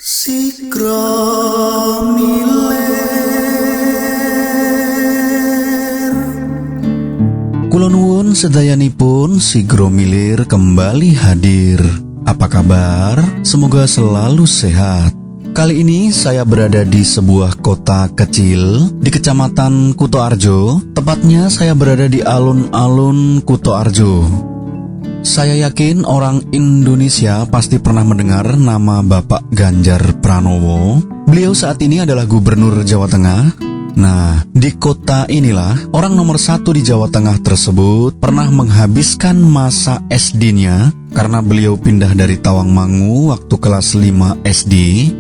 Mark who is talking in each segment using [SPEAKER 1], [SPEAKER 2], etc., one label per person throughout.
[SPEAKER 1] Sikro miler. Kula nuwun sedayanipun Sigro Milir kembali hadir. Apa kabar? Semoga selalu sehat. Kali ini saya berada di sebuah kota kecil di Kecamatan Kutoarjo. Tepatnya saya berada di alun-alun Kutoarjo. Saya yakin orang Indonesia pasti pernah mendengar nama Bapak Ganjar Pranowo. Beliau saat ini adalah Gubernur Jawa Tengah. Nah, di kota inilah orang nomor 1 di Jawa Tengah tersebut pernah menghabiskan masa SD-nya karena beliau pindah dari Tawangmangu waktu kelas 5 SD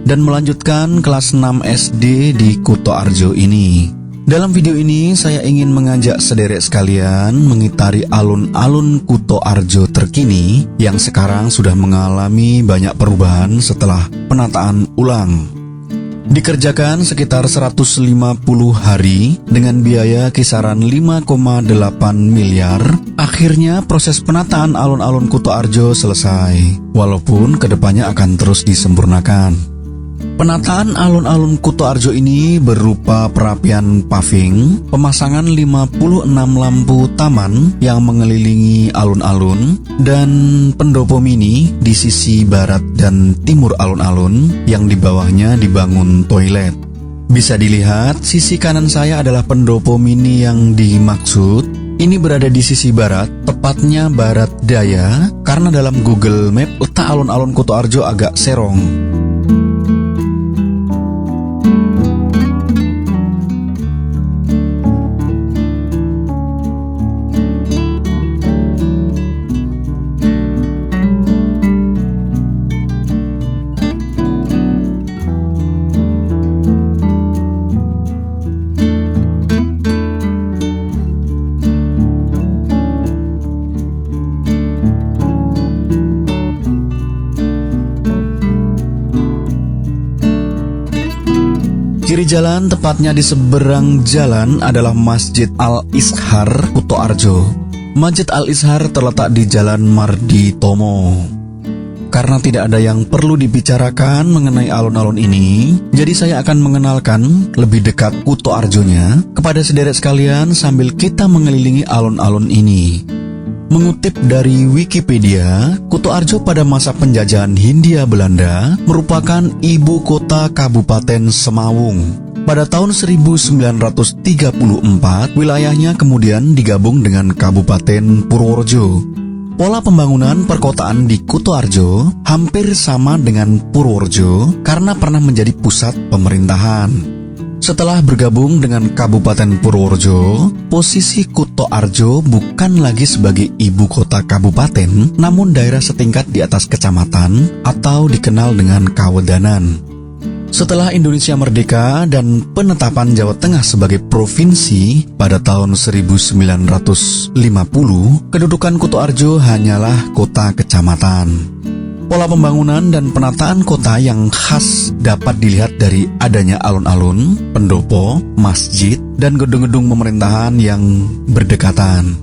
[SPEAKER 1] dan melanjutkan kelas 6 SD di Kutoarjo ini. Dalam video ini saya ingin mengajak sederek sekalian mengitari alun-alun Kutoarjo terkini yang sekarang sudah mengalami banyak perubahan setelah penataan ulang. Dikerjakan sekitar 150 hari dengan biaya kisaran 5,8 miliar. Akhirnya proses penataan alun-alun Kutoarjo selesai, walaupun kedepannya akan terus disempurnakan. Penataan alun-alun Kutoarjo ini berupa perapian paving, pemasangan 56 lampu taman yang mengelilingi alun-alun, dan pendopo mini di sisi barat dan timur alun-alun yang di bawahnya dibangun toilet. Bisa dilihat, sisi kanan saya adalah pendopo mini yang dimaksud. Ini berada di sisi barat, tepatnya barat daya, karena dalam Google Map letak alun-alun Kutoarjo agak serong. Kiri jalan, tepatnya di seberang jalan, adalah Masjid Al-Izhar Kutoarjo. Masjid Al-Izhar terletak di Jalan Mardi Tomo. Karena tidak ada yang perlu dibicarakan mengenai alun-alun ini, jadi saya akan mengenalkan lebih dekat Kutoarjonya kepada sederek sekalian sambil kita mengelilingi alun-alun ini. Mengutip dari Wikipedia, Kutoarjo pada masa penjajahan Hindia Belanda merupakan ibu kota Kabupaten Semawung. Pada tahun 1934, wilayahnya kemudian digabung dengan Kabupaten Purworejo. Pola pembangunan perkotaan di Kutoarjo hampir sama dengan Purworejo karena pernah menjadi pusat pemerintahan. Setelah bergabung dengan Kabupaten Purworejo, posisi Kutoarjo bukan lagi sebagai ibu kota kabupaten, namun daerah setingkat di atas kecamatan atau dikenal dengan Kawedanan. Setelah Indonesia merdeka dan penetapan Jawa Tengah sebagai provinsi pada tahun 1950, kedudukan Kutoarjo hanyalah kota kecamatan. Pola pembangunan dan penataan kota yang khas dapat dilihat dari adanya alun-alun, pendopo, masjid, dan gedung-gedung pemerintahan yang berdekatan.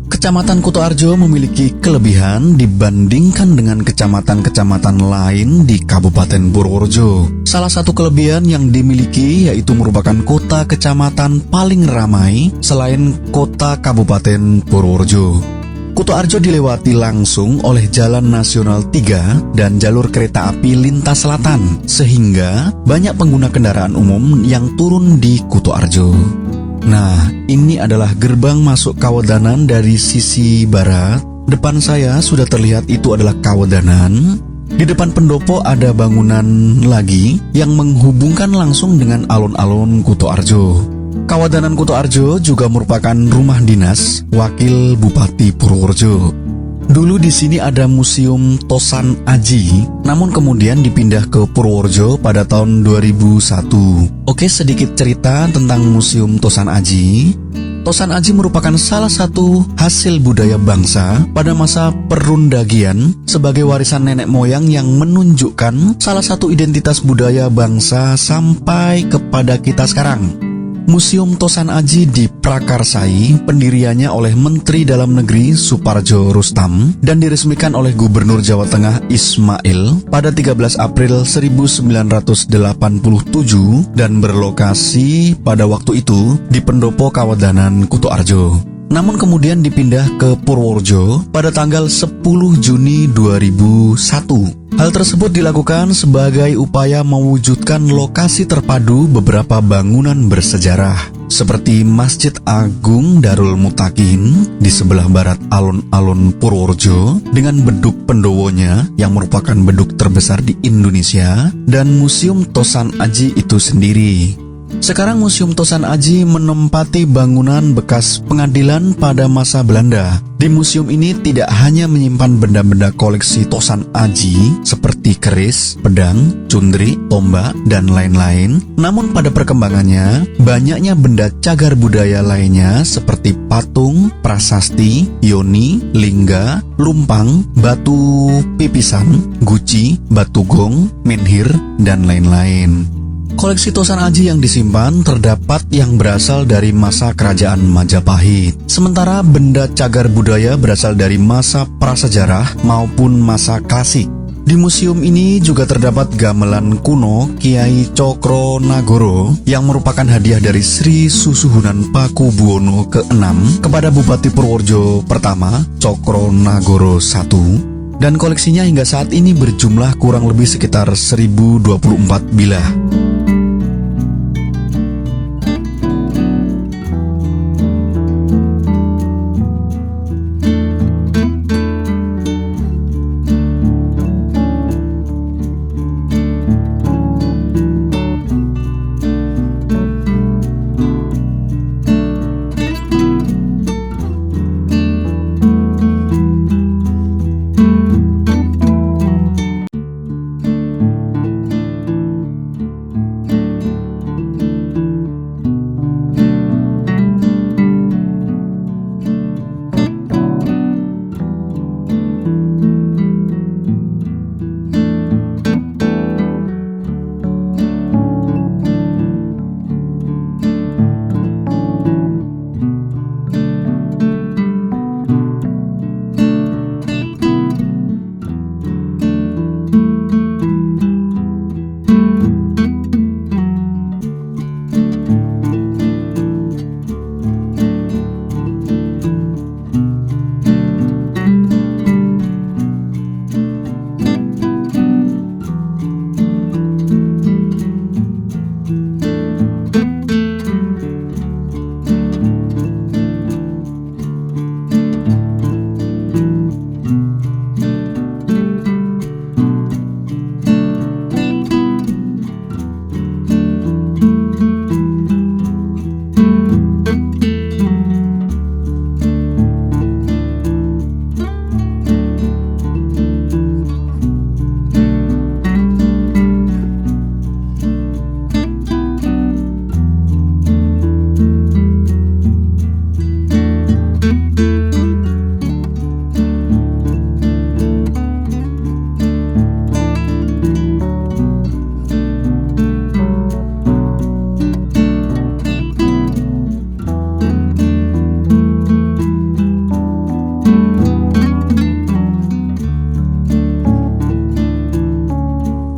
[SPEAKER 1] Kecamatan Kutoarjo memiliki kelebihan dibandingkan dengan kecamatan-kecamatan lain di Kabupaten Purworejo. Salah satu kelebihan yang dimiliki yaitu merupakan kota kecamatan paling ramai selain kota Kabupaten Purworejo. Kutoarjo dilewati langsung oleh Jalan Nasional 3 dan jalur kereta api lintas selatan, sehingga banyak pengguna kendaraan umum yang turun di Kutoarjo. Nah, ini adalah gerbang masuk Kawedanan dari sisi barat. Depan saya sudah terlihat itu adalah Kawedanan. Di depan pendopo ada bangunan lagi yang menghubungkan langsung dengan alun-alun Kutoarjo. Kawedanan Kutoarjo juga merupakan rumah dinas Wakil Bupati Purworejo. Dulu di sini ada Museum Tosan Aji, namun kemudian dipindah ke Purworejo pada tahun 2001. Oke, sedikit cerita tentang Museum Tosan Aji. Tosan Aji merupakan salah satu hasil budaya bangsa pada masa perundagian sebagai warisan nenek moyang yang menunjukkan salah satu identitas budaya bangsa sampai kepada kita sekarang. Museum Tosan Aji diprakarsai pendiriannya oleh Menteri Dalam Negeri Suparjo Rustam dan diresmikan oleh Gubernur Jawa Tengah Ismail pada 13 April 1987 dan berlokasi pada waktu itu di Pendopo Kawadanan Kutoarjo. Namun kemudian dipindah ke Purworejo pada tanggal 10 Juni 2001. Hal tersebut dilakukan sebagai upaya mewujudkan lokasi terpadu beberapa bangunan bersejarah, seperti Masjid Agung Darul Mutakin di sebelah barat alun-alun Purworejo dengan beduk Pendowonya yang merupakan beduk terbesar di Indonesia, dan Museum Tosan Aji itu sendiri. Sekarang Museum Tosan Aji menempati bangunan bekas pengadilan pada masa Belanda. Di museum ini tidak hanya menyimpan benda-benda koleksi Tosan Aji seperti keris, pedang, cundri, tombak, dan lain-lain, namun pada perkembangannya banyaknya benda cagar budaya lainnya seperti patung, prasasti, yoni, lingga, lumpang, batu pipisan, guci, batu gong, menhir, dan lain-lain. Koleksi Tosan Aji yang disimpan terdapat yang berasal dari masa kerajaan Majapahit, sementara benda cagar budaya berasal dari masa prasejarah maupun masa klasik. Di museum ini juga terdapat gamelan kuno Kiai Cokro Nagoro yang merupakan hadiah dari Sri Susuhunan Pakubuwono ke-6 kepada Bupati Purworejo pertama Cokro Nagoro I, dan koleksinya hingga saat ini berjumlah kurang lebih sekitar 1024 bilah.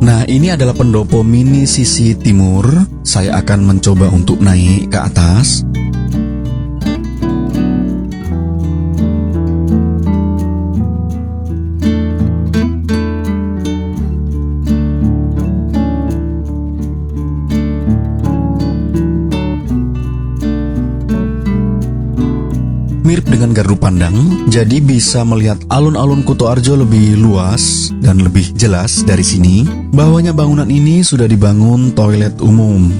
[SPEAKER 1] Nah, ini adalah pendopo mini sisi timur. Saya akan mencoba untuk naik ke atas. Mirip dengan gardu pandang, jadi bisa melihat alun-alun Kutoarjo lebih luas dan lebih jelas dari sini. Bahwanya bangunan ini sudah dibangun toilet umum.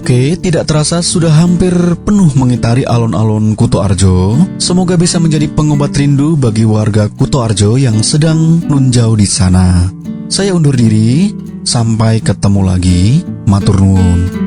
[SPEAKER 1] Oke, tidak terasa sudah hampir penuh mengitari alun-alun Kutoarjo. Semoga bisa menjadi pengobat rindu bagi warga Kutoarjo yang sedang nunjau di sana. Saya undur diri, sampai ketemu lagi. Matur nuwun.